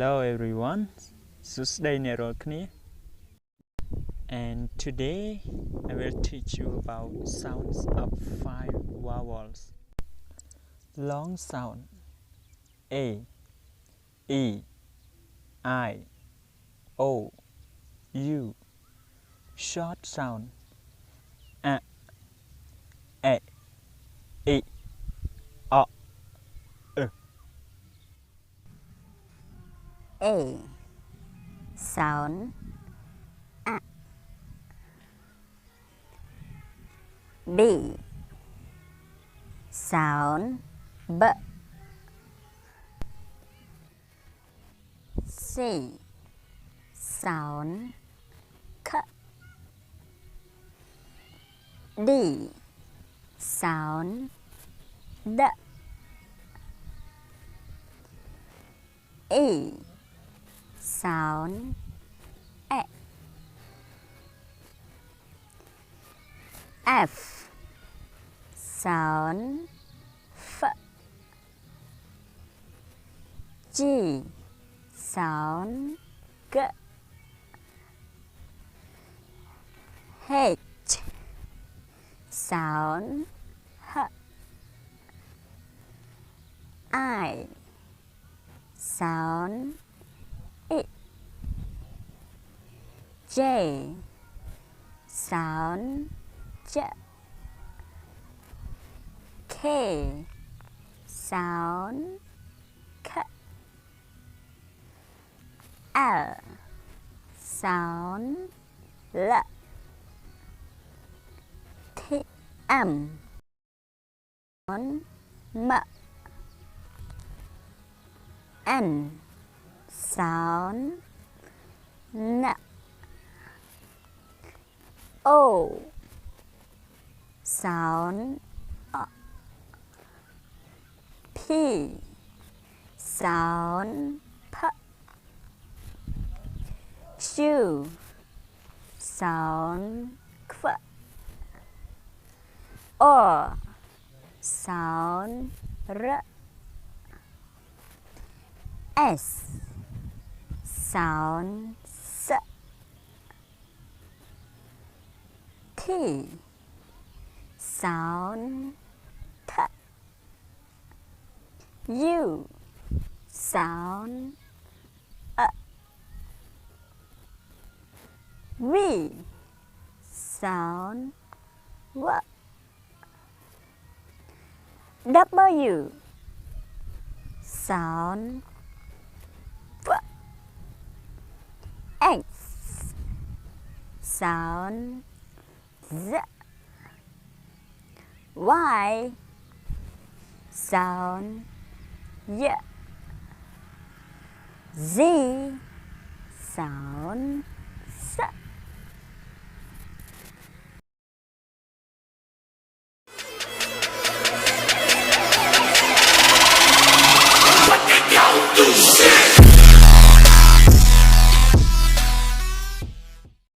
Hello everyone, Susday Nerokni, and today I will teach you about sounds of 5 vowels. Long sound A, E, I, O, U. Short sound A, E, I, O, U. A sound A. B sound B. C sound K. D sound D. E sound E. F sound F. G sound G. H sound H. I sound I. J sound J. K sound K. L sound L. T M sound M. N sound N. O sound O. P sound P. Q sound Q. R sound R. S sound S. T sound T. U sound V sound W. W sound W. X sound Z. Y sound Y. Z sound S.